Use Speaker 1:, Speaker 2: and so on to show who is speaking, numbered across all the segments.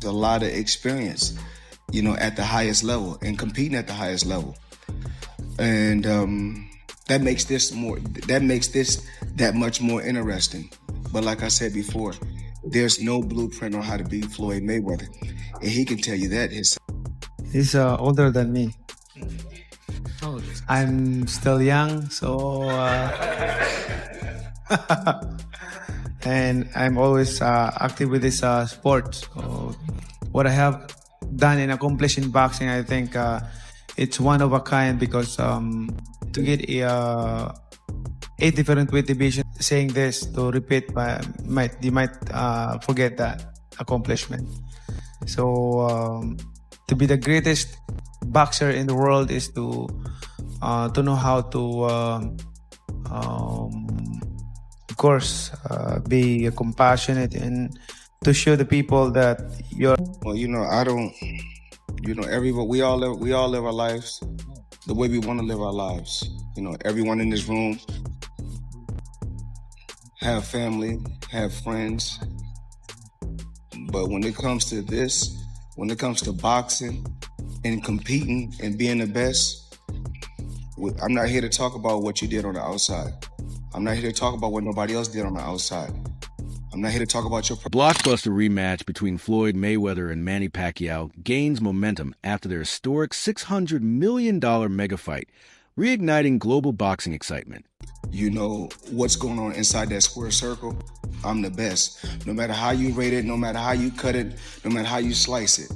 Speaker 1: a lot of experience, at the highest level and competing at the highest level. And that makes this that much more interesting. But like I said before, there's no blueprint on how to beat Floyd Mayweather. And he can tell you that himself.
Speaker 2: He's older than me. I'm still young, so and I'm always active with this sport. So what I have done and accomplished in boxing, I think it's one of a kind, because to get eight different weight divisions, saying this to repeat, you might forget that accomplishment. So to be the greatest boxer in the world is to know how to of course be compassionate and to show the people that you're.
Speaker 1: Well, I don't. We all live our lives the way we want to live our lives. Everyone in this room have family, have friends, but when it comes to this, when it comes to boxing and competing and being the best, I'm not here to talk about what you did on the outside. I'm not here to talk about what nobody else did on the outside. I'm not here to talk about your...
Speaker 3: Blockbuster rematch between Floyd Mayweather and Manny Pacquiao gains momentum after their historic $600 million mega fight, reigniting global boxing excitement.
Speaker 1: You know what's going on inside that square circle? I'm the best. No matter how you rate it, no matter how you cut it, no matter how you slice it,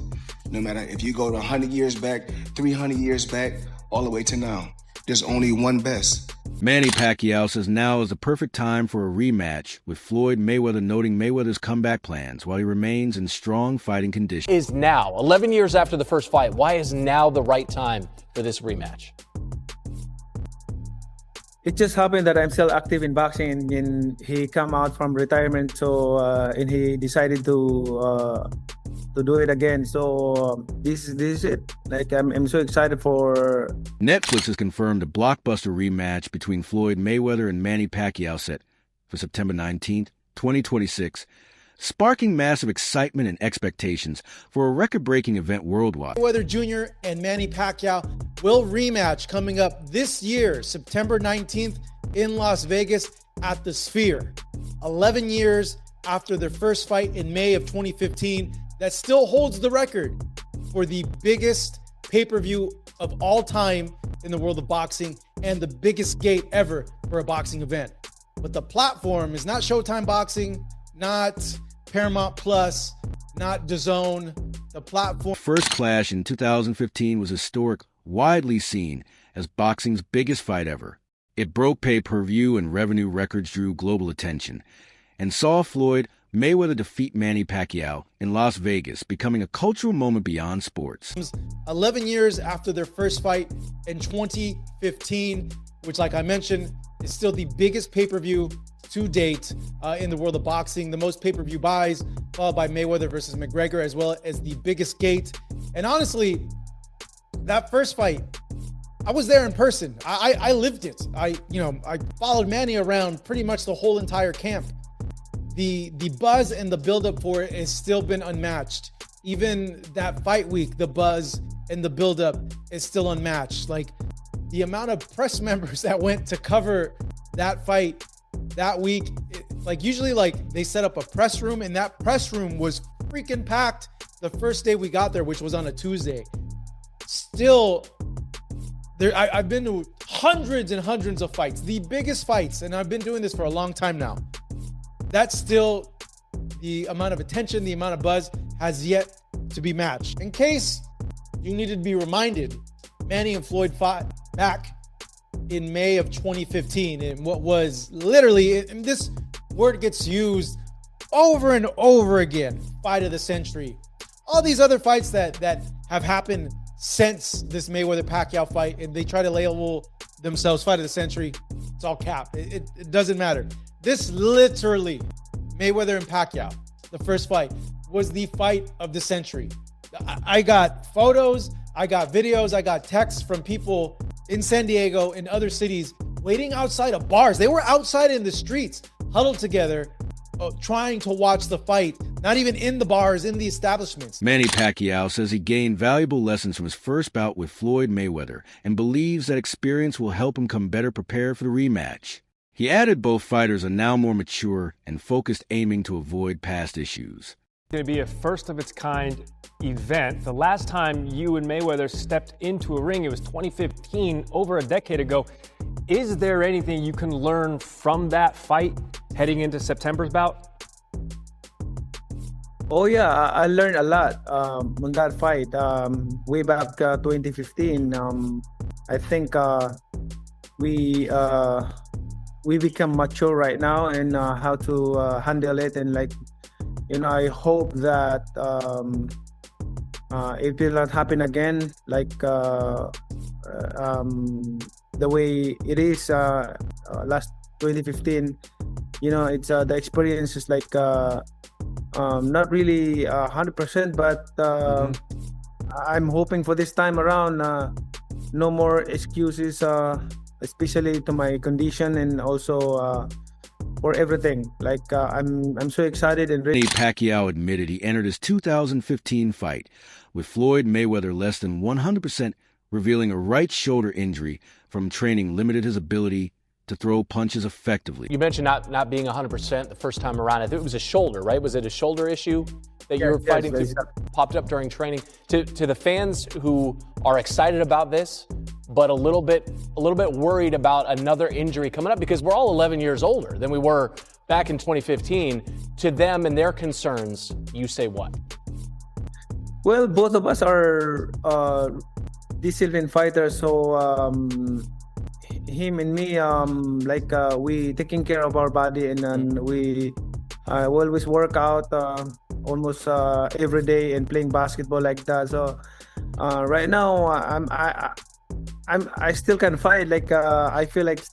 Speaker 1: no matter if you go to 100 years back, 300 years back, all the way to now, there's only one best.
Speaker 3: Manny Pacquiao says now is the perfect time for a rematch, with Floyd Mayweather noting Mayweather's comeback plans while he remains in strong fighting condition.
Speaker 4: Is now, 11 years after the first fight, why is now the right time for this rematch?
Speaker 2: It just happened that I'm still active in boxing, and he come out from retirement, so and he decided to do it again. So this is it. Like I'm so excited for.
Speaker 3: Netflix has confirmed a blockbuster rematch between Floyd Mayweather and Manny Pacquiao set for September 19th, 2026, sparking massive excitement and expectations for a record-breaking event worldwide.
Speaker 5: Mayweather Jr. and Manny Pacquiao will rematch coming up this year, September 19th in Las Vegas at the Sphere. 11 years after their first fight in May of 2015, that still holds the record for the biggest pay-per-view of all time in the world of boxing and the biggest gate ever for a boxing event. But the platform is not Showtime Boxing, not Paramount Plus, not DAZN. The platform.
Speaker 3: First clash in 2015 was historic, widely seen as boxing's biggest fight ever. It broke pay-per-view and revenue records, drew global attention, and saw Floyd Mayweather defeat Manny Pacquiao in Las Vegas, becoming a cultural moment beyond sports.
Speaker 5: 11 years after their first fight in 2015, which, like I mentioned, is still the biggest pay-per-view to date in the world of boxing. The most pay-per-view buys, followed by Mayweather versus McGregor, as well as the biggest gate. And honestly, that first fight, I was there in person. I lived it. I followed Manny around pretty much the whole entire camp. The buzz and the buildup for it has still been unmatched. Even that fight week, the buzz and the buildup is still unmatched. Like, the amount of press members that went to cover that fight that week, usually they set up a press room, and that press room was freaking packed the first day we got there, which was on a Tuesday. Still, I've been to hundreds and hundreds of fights, the biggest fights, and I've been doing this for a long time now. That's still the amount of attention, the amount of buzz has yet to be matched. In case you needed to be reminded, Manny and Floyd fought back in May of 2015 in what was literally, and this word gets used over and over again, fight of the century. All these other fights that have happened since this Mayweather-Pacquiao fight, and they try to label themselves fight of the century, it's all cap. It doesn't matter. This literally, Mayweather and Pacquiao, the first fight, was the fight of the century. I got photos, I got videos, I got texts from people in San Diego and other cities waiting outside of bars. They were outside in the streets, huddled together, trying to watch the fight. not even in the bars, in the establishments.
Speaker 3: Manny Pacquiao says he gained valuable lessons from his first bout with Floyd Mayweather and believes that experience will help him come better prepared for the rematch. He added both fighters are now more mature and focused, aiming to avoid past issues.
Speaker 6: It's going to be a first-of-its-kind event. The last time you and Mayweather stepped into a ring, it was 2015, over a decade ago. Is there anything you can learn from that fight heading into September's bout?
Speaker 2: Oh yeah, I learned a lot on that fight. Way back 2015, I think we become mature right now and how to handle it, and I hope that it will not happen again, the way it is last 2015. It's the experience is not really 100%, but I'm hoping for this time around no more excuses, especially to my condition and also for everything. I'm so excited and ready.
Speaker 3: Manny Pacquiao admitted he entered his 2015 fight with Floyd Mayweather less than 100%, revealing a right shoulder injury from training limited his ability to throw punches effectively.
Speaker 4: You mentioned not being 100% the first time around. I think it was a shoulder, right? Was it a shoulder issue that you were fighting through, popped up during training? To the fans who are excited about this, but a little bit worried about another injury coming up, because we're all 11 years older than we were back in 2015. To them and their concerns, you say what?
Speaker 2: Well, both of us are disciplined fighters, so him and me, we taking care of our body, and then we always work out almost every day and playing basketball like that. So right now I still can fight. I feel like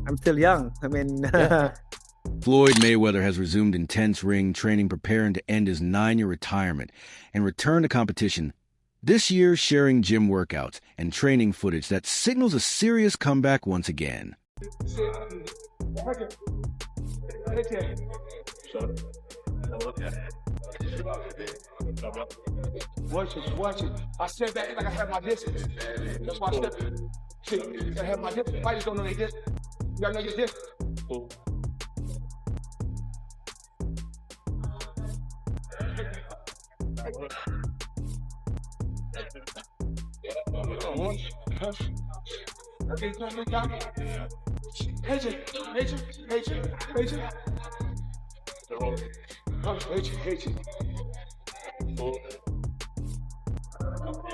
Speaker 2: I'm still young. I mean.
Speaker 4: Yeah.
Speaker 3: Floyd Mayweather has resumed intense ring training, preparing to end his 9-year retirement and return to competition. This year, sharing gym workouts and training footage that signals a serious comeback once again.
Speaker 7: Watch it. I step back like I have my distance. That's why I step. See, I have my distance. Fighters don't know they distance. You gotta know your distance.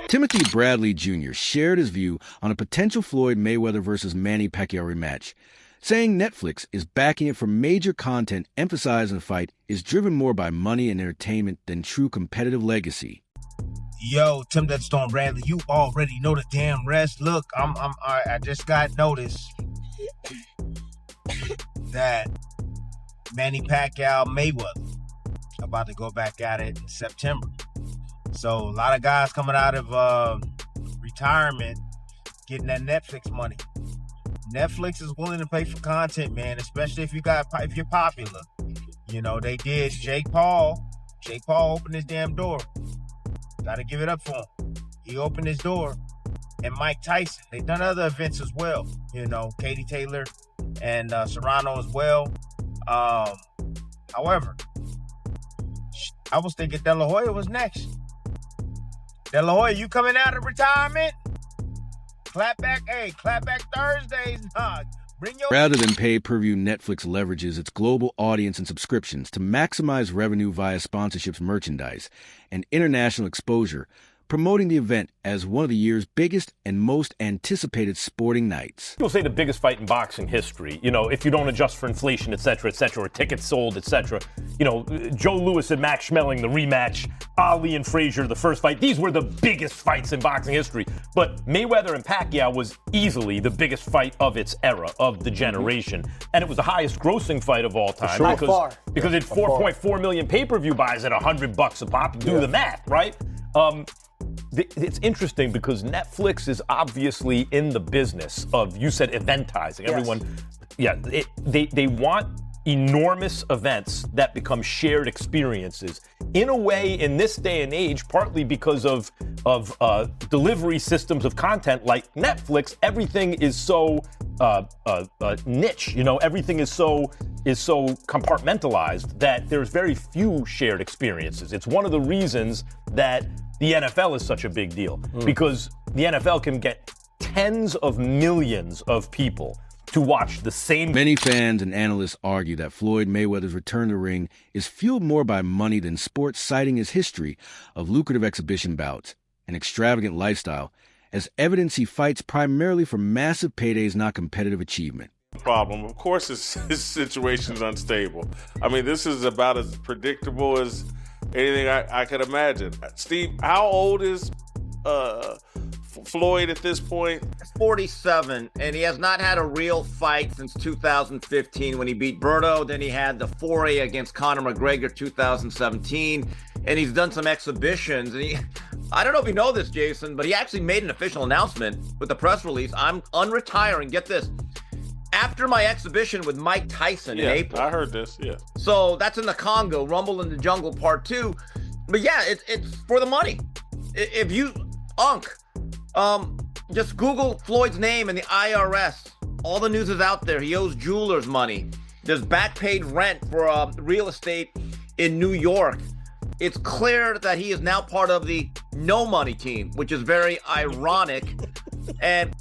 Speaker 3: Timothy Bradley Jr. shared his view on a potential Floyd Mayweather versus Manny Pacquiao rematch, saying Netflix is backing it for major content emphasizing the fight is driven more by money and entertainment than true competitive legacy.
Speaker 8: Yo, Tim that Storm Bradley, you already know the damn rest. Look, I just got notice that Manny Pacquiao Mayweather about to go back at it in September. So a lot of guys coming out of retirement getting that Netflix money. Netflix is willing to pay for content, man, especially if you're popular. They did Jake Paul. Jake Paul opened his damn door. Gotta give it up for him. He opened his door. And Mike Tyson. They've done other events as well. Katie Taylor and Serrano as well. However, I was thinking De La Hoya was next. De La Hoya, you coming out of retirement? Clapback Thursdays.
Speaker 3: Rather than pay-per-view, Netflix leverages its global audience and subscriptions to maximize revenue via sponsorships, merchandise, and international exposure, promoting the event as one of the year's biggest and most anticipated sporting nights.
Speaker 9: People say the biggest fight in boxing history, if you don't adjust for inflation, et cetera, or tickets sold, et cetera. Joe Louis and Max Schmeling, the rematch, Ali and Frazier, the first fight. These were the biggest fights in boxing history. But Mayweather and Pacquiao was easily the biggest fight of its era, of the generation. And it was the highest grossing fight of all time.
Speaker 4: Sure.
Speaker 9: Because it 4.4 million pay-per-view buys at $100 a pop. Do the math, right? It's interesting because Netflix is obviously in the business of, you said, eventizing.
Speaker 4: Yes.
Speaker 9: Everyone, they want enormous events that become shared experiences. In a way, in this day and age, partly because of delivery systems of content like Netflix, everything is so niche. You know, everything is so compartmentalized that there's very few shared experiences. It's one of the reasons that the NFL is such a big deal, because the NFL can get tens of millions of people to watch the same.
Speaker 3: Many fans and analysts argue that Floyd Mayweather's return to the ring is fueled more by money than sports, citing his history of lucrative exhibition bouts and extravagant lifestyle as evidence he fights primarily for massive paydays, not competitive achievement.
Speaker 10: Problem, of course, his situation is unstable. I mean, this is about as predictable as anything I could imagine. Steve, how old is Floyd at this point?
Speaker 8: 47, and he has not had a real fight since 2015 when he beat Berto. Then he had the foray against Conor McGregor 2017, and he's done some exhibitions. And I don't know if you know this, Jason, but he actually made an official announcement with the press release. I'm unretiring. Get this. After my exhibition with Mike Tyson in April.
Speaker 10: I heard this, yeah.
Speaker 8: So that's in the Congo, Rumble in the Jungle Part 2. But yeah, it's for the money. If you, just Google Floyd's name and the IRS. All the news is out there. He owes jewelers money. There's back paid rent for real estate in New York. It's clear that he is now part of the no money team, which is very ironic. And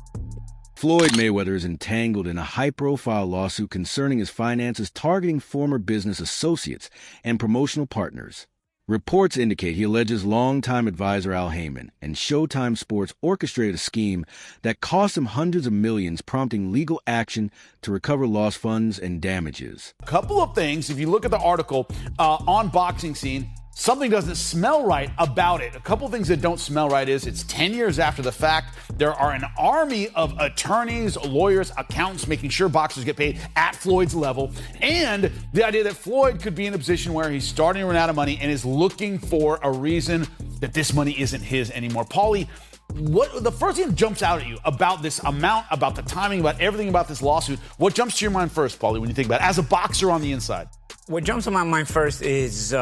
Speaker 3: Floyd Mayweather is entangled in a high-profile lawsuit concerning his finances targeting former business associates and promotional partners. Reports indicate he alleges longtime advisor Al Heyman and Showtime Sports orchestrated a scheme that cost him hundreds of millions, prompting legal action to recover lost funds and damages.
Speaker 11: A couple of things, if you look at the article on Boxing Scene, something doesn't smell right about it. A couple of things that don't smell right is it's 10 years after the fact. There are an army of attorneys, lawyers, accountants making sure boxers get paid at Floyd's level. And the idea that Floyd could be in a position where he's starting to run out of money and is looking for a reason that this money isn't his anymore. Paulie, what the first thing that jumps out at you about this amount, about the timing, about everything about this lawsuit, what jumps to your mind first, Paulie, when you think about it, as a boxer on the inside?
Speaker 12: What jumps to my mind first is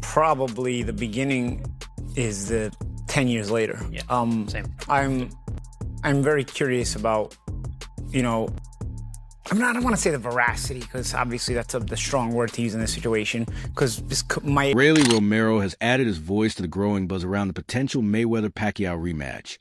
Speaker 12: probably the beginning is the 10 years later.
Speaker 13: Yeah, same.
Speaker 12: I'm very curious about, you know, I don't want to say the veracity, because obviously that's the strong word to use in this situation, because
Speaker 3: Rayleigh Romero has added his voice to the growing buzz around the potential Mayweather-Pacquiao rematch,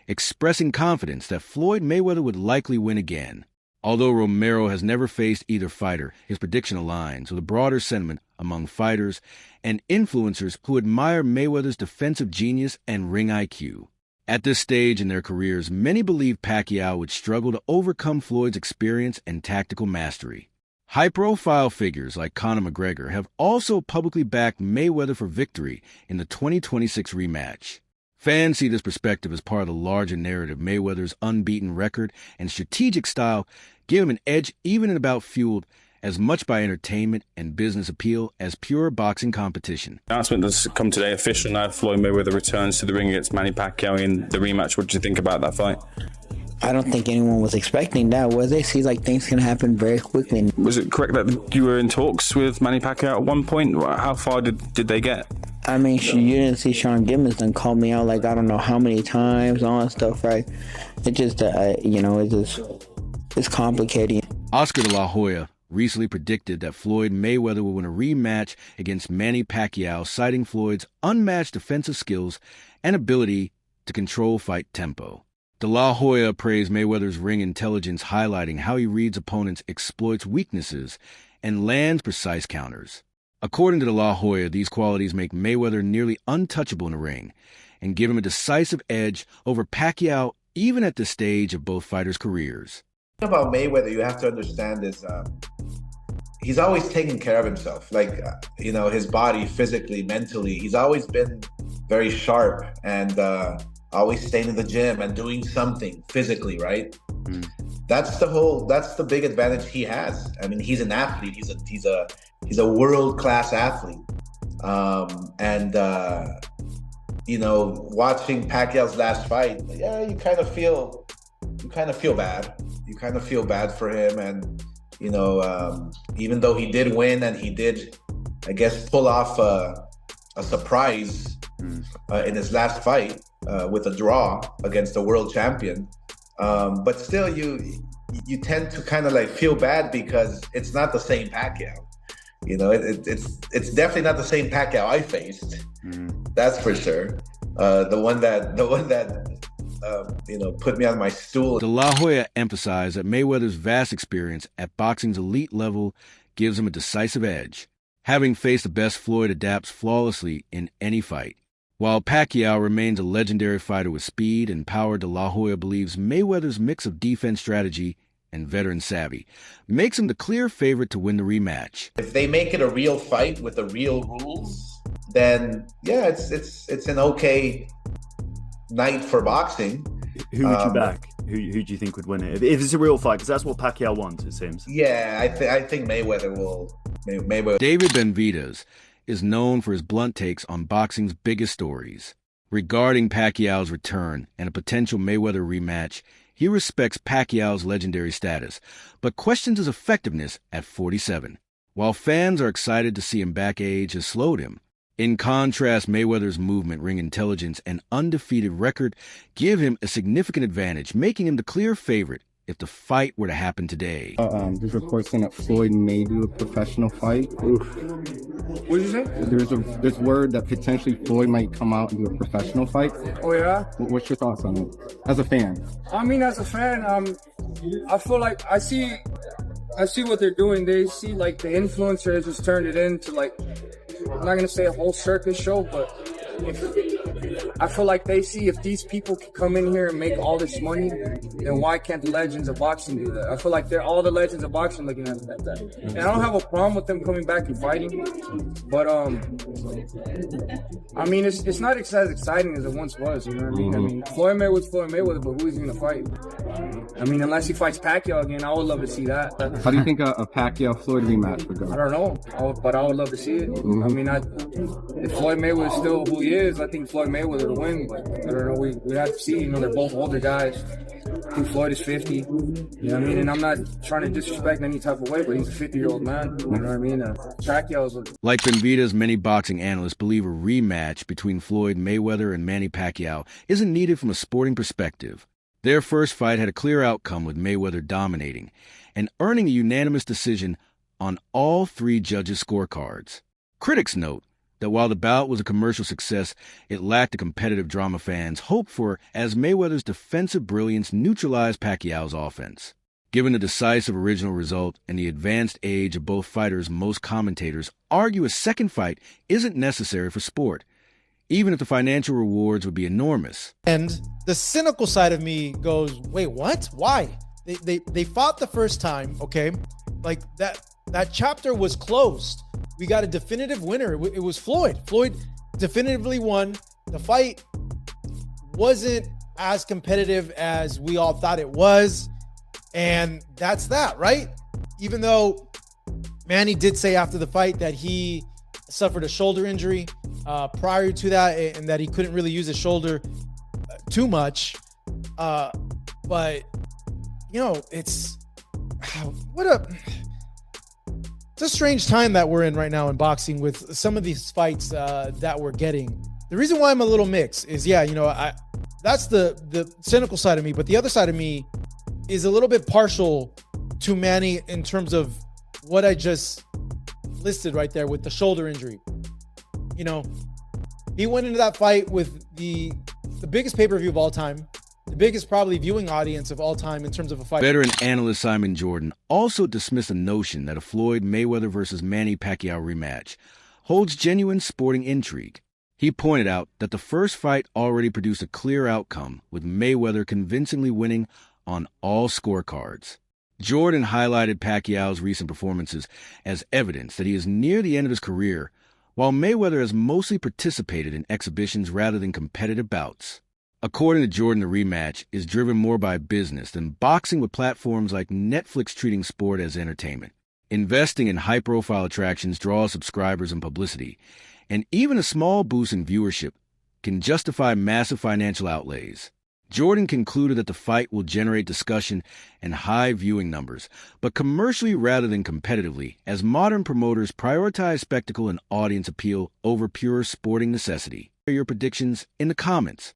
Speaker 3: expressing confidence that Floyd Mayweather would likely win again. Although Romero has never faced either fighter, his prediction aligns with a broader sentiment among fighters and influencers who admire Mayweather's defensive genius and ring IQ. At this stage in their careers, many believe Pacquiao would struggle to overcome Floyd's experience and tactical mastery. High-profile figures like Conor McGregor have also publicly backed Mayweather for victory in the 2026 rematch. Fans see this perspective as part of the larger narrative. Mayweather's unbeaten record and strategic style give him an edge even in a bout fueled as much by entertainment and business appeal as pure boxing competition.
Speaker 14: Announcement has come today, official now. Floyd Mayweather returns to the ring against Manny Pacquiao in the rematch. What do you think about that fight?
Speaker 15: I don't think anyone was expecting that, was they? Seems like things can happen very quickly.
Speaker 14: Was it correct that you were in talks with Manny Pacquiao at one point? How far did they get?
Speaker 15: I mean, you didn't see Sean Gibbons done call me out like I don't know how many times, all that stuff, right? It just, it's complicated.
Speaker 3: Oscar de la Hoya recently predicted that Floyd Mayweather would win a rematch against Manny Pacquiao, citing Floyd's unmatched defensive skills and ability to control fight tempo. De La Hoya praised Mayweather's ring intelligence, highlighting how he reads opponents, exploits weaknesses, and lands precise counters. According to De La Hoya, these qualities make Mayweather nearly untouchable in the ring and give him a decisive edge over Pacquiao even at this stage of both fighters' careers.
Speaker 16: About Mayweather, you have to understand is he's always taken care of himself. His body, physically, mentally, he's always been very sharp and always staying in the gym and doing something physically, right? That's the big advantage he has. I mean, he's an athlete. He's a world-class athlete. Watching Pacquiao's last fight, you kind of feel bad. You kind of feel bad for him, and Even though he did win and he did, I guess, pull off a surprise in his last fight with a draw against the world champion. But still, you tend to kind of like feel bad because it's not the same Pacquiao. It's definitely not the same Pacquiao I faced. That's for sure. The one that put me on my stool.
Speaker 3: De La Hoya emphasized that Mayweather's vast experience at boxing's elite level gives him a decisive edge. Having faced the best, Floyd adapts flawlessly in any fight. While Pacquiao remains a legendary fighter with speed and power, De La Hoya believes Mayweather's mix of defense strategy and veteran savvy makes him the clear favorite to win the rematch.
Speaker 16: If they make it a real fight with the real rules, then yeah, it's an okay night for boxing.
Speaker 13: Who would you back? Who do you think would win it? If it's a real fight, because that's what Pacquiao wants, it seems.
Speaker 16: Yeah, I think Mayweather will. Mayweather.
Speaker 3: David Benavidez is known for his blunt takes on boxing's biggest stories. Regarding Pacquiao's return and a potential Mayweather rematch, he respects Pacquiao's legendary status, but questions his effectiveness at 47. While fans are excited to see him back, age has slowed him. In contrast, Mayweather's movement, ring intelligence, and undefeated record give him a significant advantage, making him the clear favorite if the fight were to happen today.
Speaker 17: There's reports saying that Floyd may do a professional fight.
Speaker 18: What did you say?
Speaker 17: There's word that potentially Floyd might come out and do a professional fight.
Speaker 18: Oh yeah?
Speaker 17: What's your thoughts on it, as a fan?
Speaker 18: I mean, as a fan, I feel like I see what they're doing. They see like the influencers just turned it into like, I'm not gonna say a whole circus show, but I feel like they see if these people can come in here and make all this money, then why can't the legends of boxing do that? I feel like they're all the legends of boxing looking at that. And I don't have a problem with them coming back and fighting, but I mean, it's not as exciting as it once was. You know what I mean? I mean, Floyd Mayweather's Floyd Mayweather, but who is he gonna fight? I mean, unless he fights Pacquiao again, I would love to see that.
Speaker 17: How do you think a Pacquiao-Floyd rematch would go?
Speaker 18: I don't know, but I would love to see it. I mean, if Floyd Mayweather is still who he is, I think Floyd Mayweather to win, but I don't know. We have to see. You know, they're both older guys. I think Floyd is 50. You know what I mean? And I'm not trying to disrespect any type of way, but he's a 50-year-old man. You know what I mean? Pacquiao's
Speaker 3: Like Benavidez, many boxing analysts believe a rematch between Floyd Mayweather and Manny Pacquiao isn't needed from a sporting perspective. Their first fight had a clear outcome, with Mayweather dominating and earning a unanimous decision on all three judges' scorecards. Critics note that while the bout was a commercial success, it lacked the competitive drama fans hoped for, as Mayweather's defensive brilliance neutralized Pacquiao's offense. Given the decisive original result and the advanced age of both fighters, most commentators argue a second fight isn't necessary for sport, even if the financial rewards would be enormous.
Speaker 5: And the cynical side of me goes, wait, what? Why? They fought the first time, okay? Like that chapter was closed. We got a definitive winner. It was Floyd. Floyd definitively won. The fight wasn't as competitive as we all thought it was. And that's that, right? Even though Manny did say after the fight that he suffered a shoulder injury prior to that, and that he couldn't really use his shoulder too much. But, you know, it's a strange time that we're in right now in boxing with some of these fights that we're getting. The reason why I'm a little mixed is, yeah, you know, that's the cynical side of me, but the other side of me is a little bit partial to Manny in terms of what I just listed right there with the shoulder injury. You know, he went into that fight with the biggest pay-per-view of all time, the biggest probably viewing audience of all time in terms of a fight.
Speaker 3: Veteran analyst Simon Jordan also dismissed the notion that a Floyd Mayweather versus Manny Pacquiao rematch holds genuine sporting intrigue. He pointed out that the first fight already produced a clear outcome, with Mayweather convincingly winning on all scorecards. Jordan highlighted Pacquiao's recent performances as evidence that he is near the end of his career, while Mayweather has mostly participated in exhibitions rather than competitive bouts. According to Jordan, the rematch is driven more by business than boxing, with platforms like Netflix treating sport as entertainment. Investing in high-profile attractions draws subscribers and publicity, and even a small boost in viewership can justify massive financial outlays. Jordan concluded that the fight will generate discussion and high viewing numbers, but commercially rather than competitively, as modern promoters prioritize spectacle and audience appeal over pure sporting necessity. Share your predictions in the comments.